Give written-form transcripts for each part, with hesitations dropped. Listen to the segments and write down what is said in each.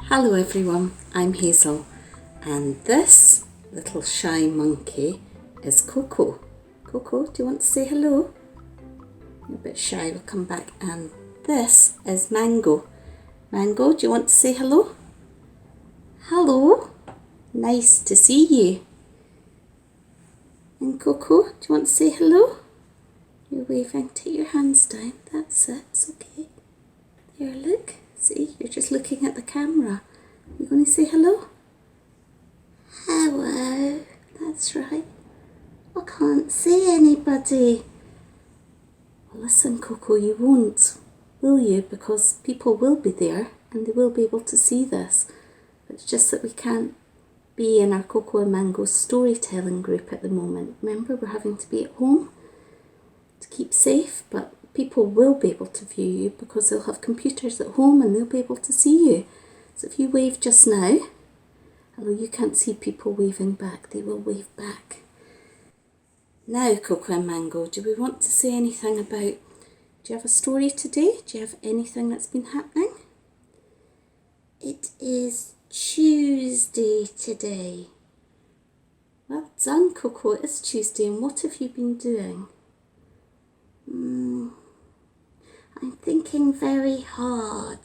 Hello everyone, I'm Hazel and this little shy monkey is Coco. Coco, do you want to say hello? You're a bit shy, we'll come back. And this is Mango. Mango, do you want to say hello? Hello, nice to see you. And Coco, do you want to say hello? You're waving, take your hands down, that's it, it's okay. There, look, see, you're just looking at the camera. You going to say hello? Hello, that's right. I can't see anybody. Well, listen, Coco, you won't, will you? Because people will be there and they will be able to see this. But it's just that we can't be in our Coco and Mango storytelling group at the moment. Remember, we're having to be at home to keep safe, but people will be able to view you because they'll have computers at home and they'll be able to see you. So if you wave just now, although you can't see people waving back, they will wave back. Now, Coco and Mango, do we want to say anything about, do you have a story today? Do you have anything that's been happening? It is Tuesday today. Well done, Coco, it is Tuesday, and what have you been doing? I'm thinking very hard.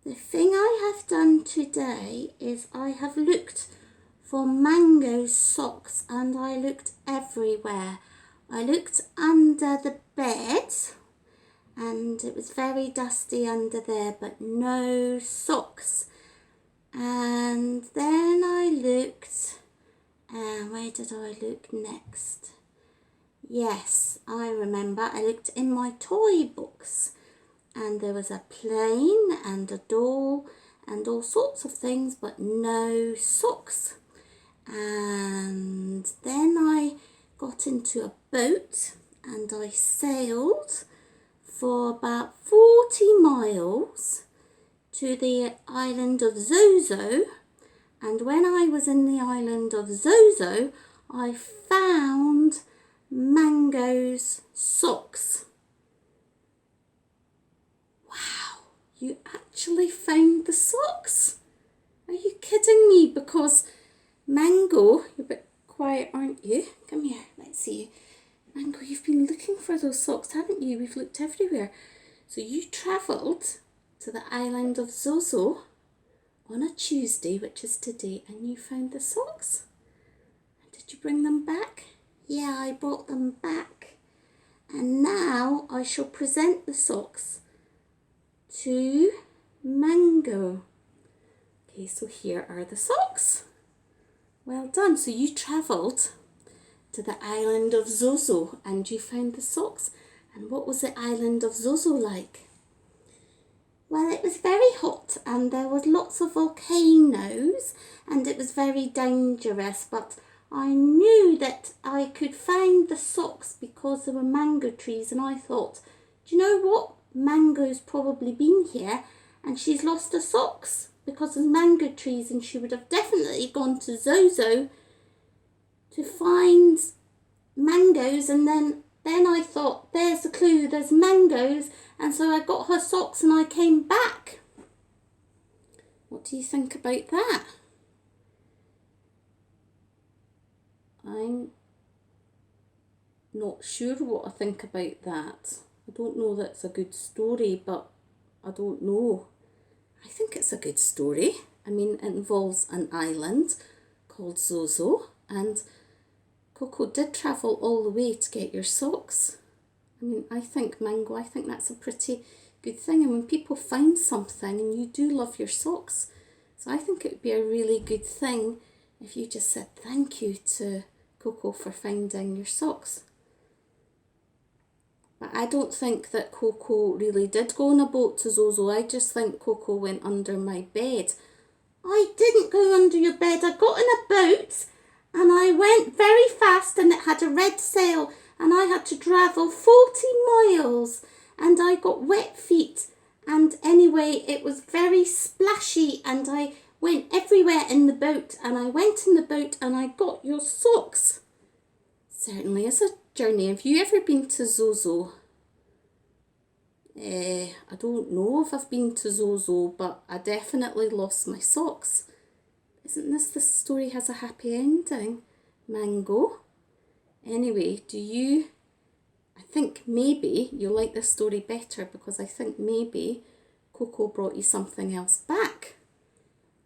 The thing I have done today is I have looked for mango socks and I looked everywhere. I looked under the bed and it was very dusty under there, but no socks. And then I looked, where did I look next? Yes, I remember. I looked in my toy books and there was a plane and a doll and all sorts of things, but no socks. And then I got into a boat and I sailed for about 40 miles to the island of Zozo. And when I was in the island of Zozo, I found Mango's socks. Wow, you actually found the socks? Are you kidding me? Because Mango, you're a bit quiet, aren't you? Come here, let's see you. Mango, you've been looking for those socks, haven't you? We've looked everywhere. So you travelled to the island of Zozo on a Tuesday, which is today, and you found the socks. Did you bring them back? Yeah, I brought them back. And now I shall present the socks to Mango. Okay, so here are the socks. Well done. So you travelled to the island of Zozo and you found the socks. And what was the island of Zozo like? Well, it was very hot and there was lots of volcanoes and it was very dangerous, but I knew that I could find the socks because there were mango trees, and I thought, do you know what? Mango's probably been here and she's lost her socks because there's mango trees, and she would have definitely gone to Zozo to find mangoes. And then I thought, there's the clue, there's mangoes, and so I got her socks and I came back. What do you think about that? I'm not sure what I think about that. I don't know that it's a good story, but I don't know. I think it's a good story. I mean, it involves an island called Zozo, and Coco did travel all the way to get your socks. I mean, I think, Mango, I think that's a pretty good thing. And when people find something, and you do love your socks, so I think it would be a really good thing if you just said thank you to Coco for finding your socks. But I don't think that Coco really did go on a boat to Zozo. I just think Coco went under my bed. I didn't go under your bed. I got in a boat and I went very fast and it had a red sail and I had to travel 40 miles and I got wet feet. And anyway, it was very splashy and I went everywhere in the boat, and I went in the boat and I got your socks. Certainly is a journey. Have you ever been to Zozo? I don't know if I've been to Zozo, but I definitely lost my socks. Isn't this story has a happy ending? Mango. Anyway, I think maybe you'll like this story better because I think maybe Coco brought you something else back.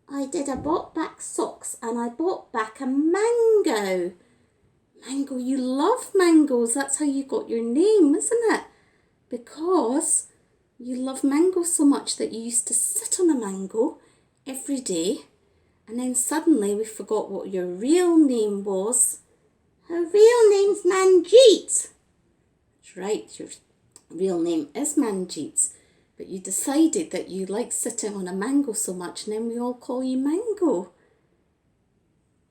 I did. I bought back socks and I bought back a mango. Mango, you love mangoes. That's how you got your name, isn't it? Because you love mango so much that you used to sit on a mango every day, and then suddenly we forgot what your real name was. Her real name's Manjeet. That's right, your real name is Manjeet, but you decided that you like sitting on a mango so much, and then we all call you Mango.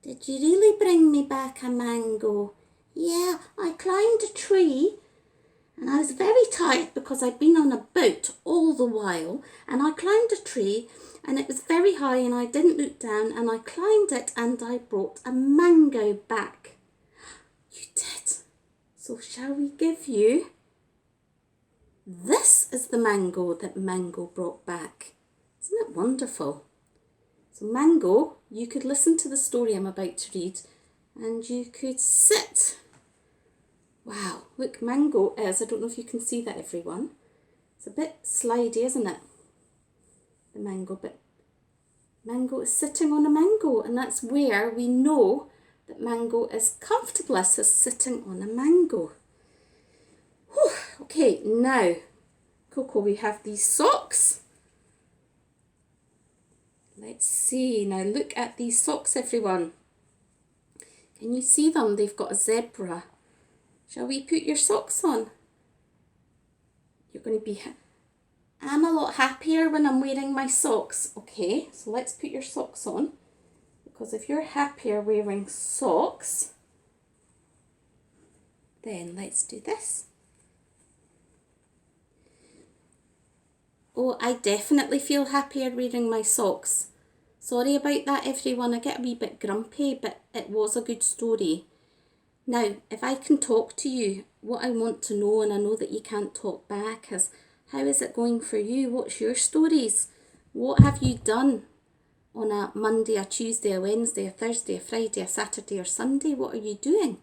Did you really bring me back a mango? Yeah, I climbed a tree and I was very tired because I'd been on a boat all the while, and I climbed a tree and it was very high and I didn't look down and I climbed it and I brought a mango back. You did. So shall we give you? This is the mango that Mango brought back. Isn't it wonderful? So Mango, you could listen to the story I'm about to read and you could sit. Wow, look, Mango is, I don't know if you can see that, everyone. It's a bit slidey, isn't it? The mango bit. Mango is sitting on a mango, and that's where we know that Mango is comfortable as sitting on a mango. Whew. Okay, now, Coco, we have these socks. Let's see, now look at these socks, everyone. Can you see them? They've got a zebra. Shall we put your socks on? You're going to be... I'm a lot happier when I'm wearing my socks. Okay, so let's put your socks on. Because if you're happier wearing socks, then let's do this. Oh, I definitely feel happier wearing my socks. Sorry about that, everyone. I get a wee bit grumpy, but it was a good story. Now, if I can talk to you, what I want to know, and I know that you can't talk back, is how is it going for you? What's your stories? What have you done on a Monday, a Tuesday, a Wednesday, a Thursday, a Friday, a Saturday or Sunday? What are you doing?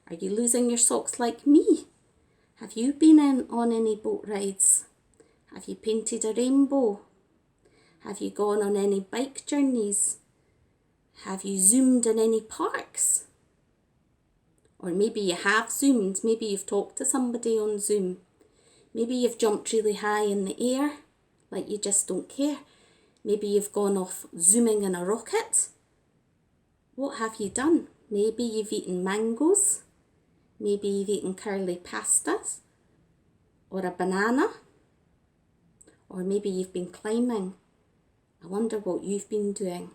Are you losing your socks like me? Have you been on any boat rides? Have you painted a rainbow? Have you gone on any bike journeys? Have you Zoomed in any parks? Or maybe you have Zoomed, maybe you've talked to somebody on Zoom. Maybe you've jumped really high in the air, like you just don't care. Maybe you've gone off zooming in a rocket. What have you done? Maybe you've eaten mangoes. Maybe you've eaten curly pastas. Or a banana. Or maybe you've been climbing. I wonder what you've been doing.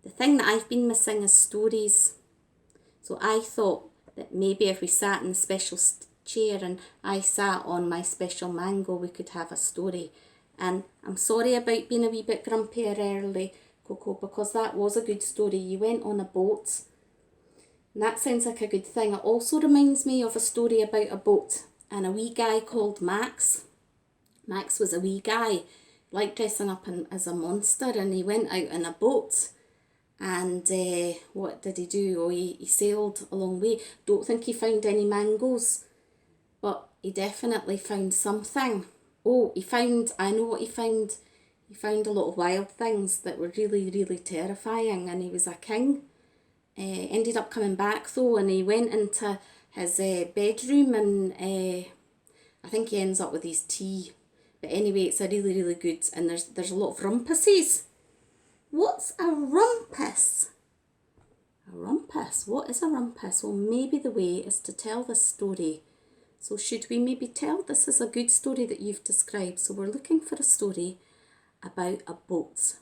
The thing that I've been missing is stories. So I thought that maybe if we sat in a special chair and I sat on my special mango, we could have a story. And I'm sorry about being a wee bit grumpier early, Coco, because that was a good story. You went on a boat, and that sounds like a good thing. It also reminds me of a story about a boat and a wee guy called Max. Max was a wee guy, liked dressing up as a monster, and he went out in a boat. And what did he do? Oh, he sailed a long way. Don't think he found any mangoes, but he definitely found something. Oh, I know what he found. He found a lot of wild things that were really, really terrifying, and he was a king. Ended up coming back though, and he went into his bedroom, and I think he ends up with his tea. But anyway, it's a really, really good, and there's a lot of rumpuses. What's a rumpus? A rumpus? What is a rumpus? Well, maybe the way is to tell this story. So should we maybe tell? This is a good story that you've described. So we're looking for a story about a boat.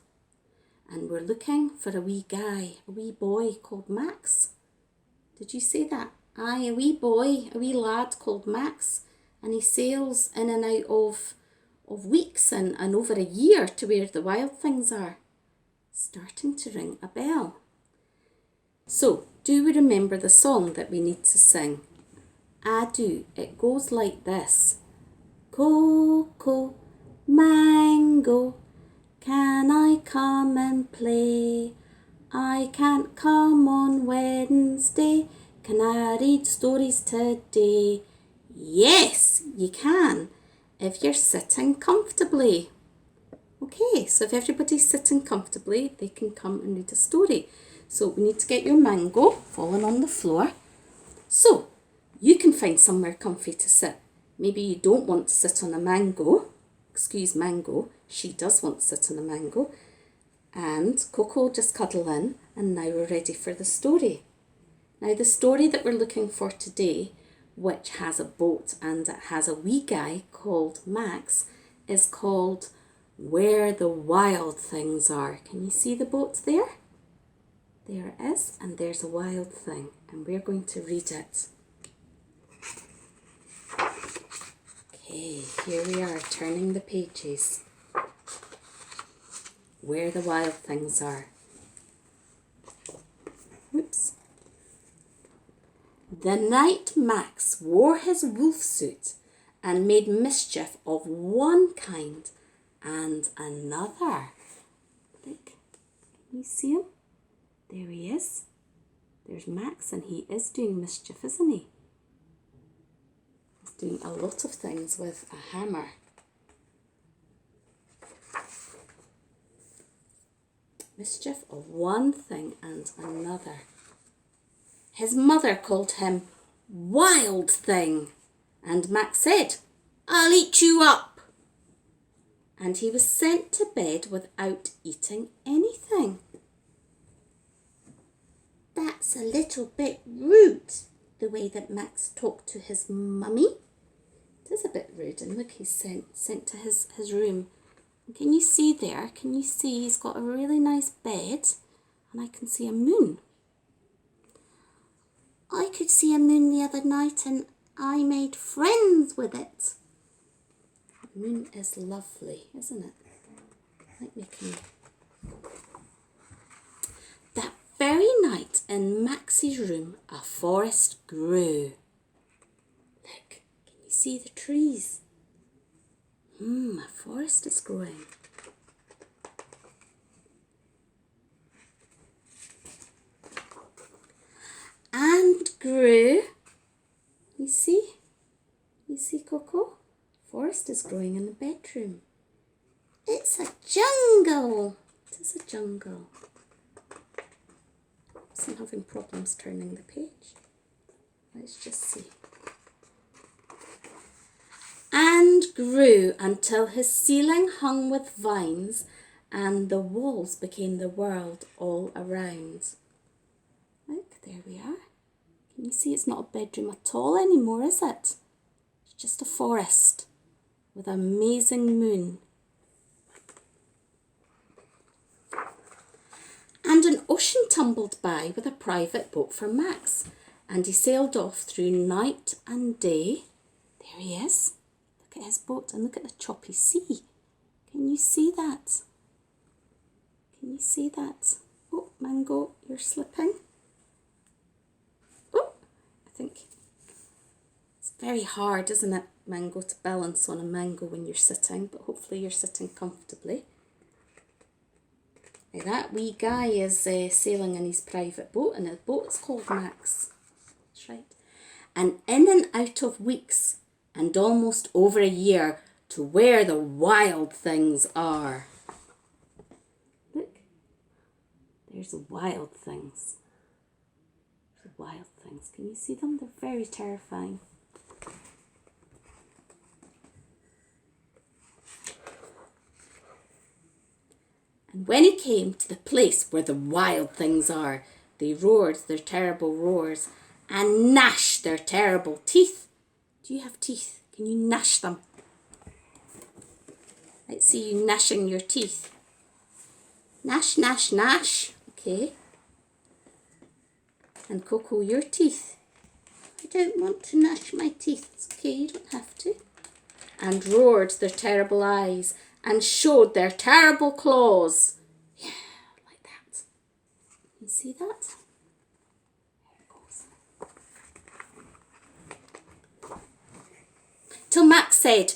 And we're looking for a wee guy, a wee boy called Max. Did you say that? Aye, a wee boy, a wee lad called Max. And he sails in and out of weeks and over a year to where the wild things are. Starting to ring a bell. So, do we remember the song that we need to sing? I do. It goes like this. Coco, Mango, can I come and play? I can't come on Wednesday. Can I read stories today? Yes, you can, if you're sitting comfortably. Okay, so if everybody's sitting comfortably, they can come and read a story. So we need to get your Mango falling on the floor. So you can find somewhere comfy to sit. Maybe you don't want to sit on a mango. Excuse Mango, she does want to sit on a mango. And Coco will just cuddle in, and now we're ready for the story. Now the story that we're looking for today, which has a boat and it has a wee guy called Max, is called Where the Wild Things Are. Can you see the boat there? There it is, and there's a wild thing, and we're going to read it. Okay, here we are, turning the pages. Where the Wild Things Are. Whoops. The night Max wore his wolf suit and made mischief of one kind and another. Look, can you see him? There he is. There's Max, and he is doing mischief, isn't he? He's doing a lot of things with a hammer. Mischief of one thing and another. His mother called him Wild Thing, and Max said, I'll eat you up. And he was sent to bed without eating anything. That's a little bit rude, the way that Max talked to his mummy. It is a bit rude, and look, he's sent to his room. Can you see there? Can you see he's got a really nice bed, and I can see a moon. I could see a moon the other night and I made friends with it. The moon is lovely, isn't it? Like making... That very night in Max's room, a forest grew. Look, can you see the trees? A forest is growing. And grew. You see Coco? Forest is growing in the bedroom. It's a jungle. It is a jungle. Oops, I'm having problems turning the page. Let's just see. And grew until his ceiling hung with vines and the walls became the world all around. Look, there we are. Can you see it's not a bedroom at all anymore, is it? It's just a forest with an amazing moon. And an ocean tumbled by with a private boat for Max, and he sailed off through night and day. There he is. Look at his boat and look at the choppy sea. Can you see that? Can you see that? Oh, Mango, you're slipping. Oh, I think it's very hard, isn't it, Mango, to balance on a mango when you're sitting, but hopefully you're sitting comfortably. Now that wee guy is sailing in his private boat, and his boat's called Max. That's right. And in and out of weeks, and almost over a year, to where the wild things are. Look, there's the wild things. The wild things. Can you see them? They're very terrifying. And when he came to the place where the wild things are, they roared their terrible roars and gnashed their terrible teeth. Do you have teeth? Can you gnash them? Let's see you gnashing your teeth. Gnash, gnash, gnash. Okay. And Coco, your teeth. I don't want to gnash my teeth. It's okay, you don't have to. And roared their terrible eyes and showed their terrible claws. Yeah, like that. You see that? There it goes. Till Max said,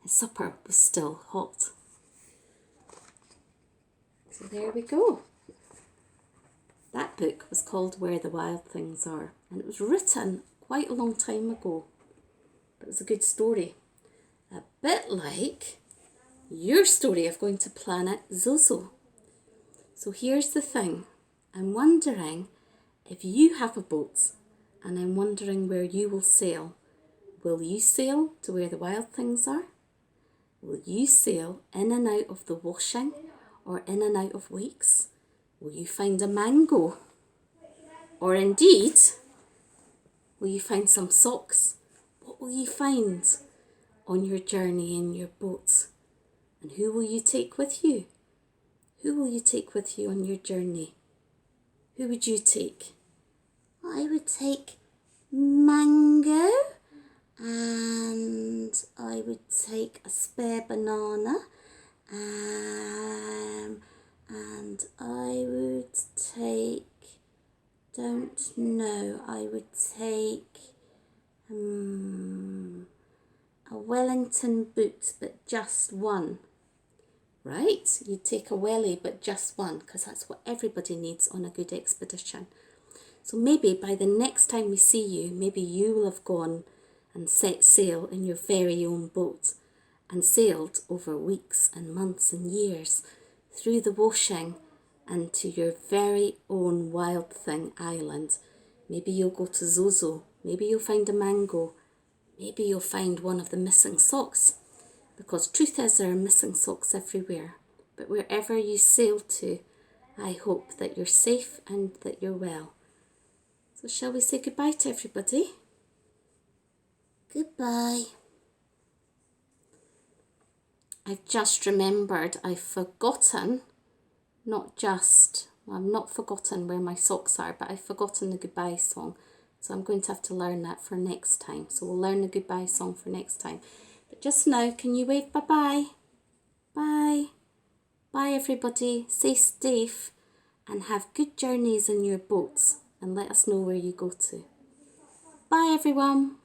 his supper was still hot. So there we go. That book was called Where the Wild Things Are, and it was written quite a long time ago. But it was a good story. A bit like your story of going to Planet Zozo. So here's the thing. I'm wondering if you have a boat, and I'm wondering where you will sail. Will you sail to where the wild things are? Will you sail in and out of the washing or in and out of wakes? Will you find a mango? Or indeed, will you find some socks? What will you find on your journey in your boat? And who will you take with you? Who will you take with you on your journey? Who would you take? I would take Mango, and I would take a spare banana, and I would take, don't know, I would take a Wellington boot, but just one. Right, you'd take a welly, but just one, because that's what everybody needs on a good expedition. So maybe by the next time we see you, maybe you will have gone and set sail in your very own boat and sailed over weeks and months and years through the washing and to your very own wild thing island. Maybe you'll go to Zozo, maybe you'll find a mango, maybe you'll find one of the missing socks, because truth is there are missing socks everywhere. But wherever you sail to, I hope that you're safe and that you're well. So shall we say goodbye to everybody? Goodbye. I've just remembered I've forgotten, I've not forgotten where my socks are, but I've forgotten the goodbye song. So I'm going to have to learn that for next time. So we'll learn the goodbye song for next time. But just now, can you wave bye-bye? Bye. Bye everybody. Stay safe and have good journeys in your boats, and let us know where you go to. Bye everyone.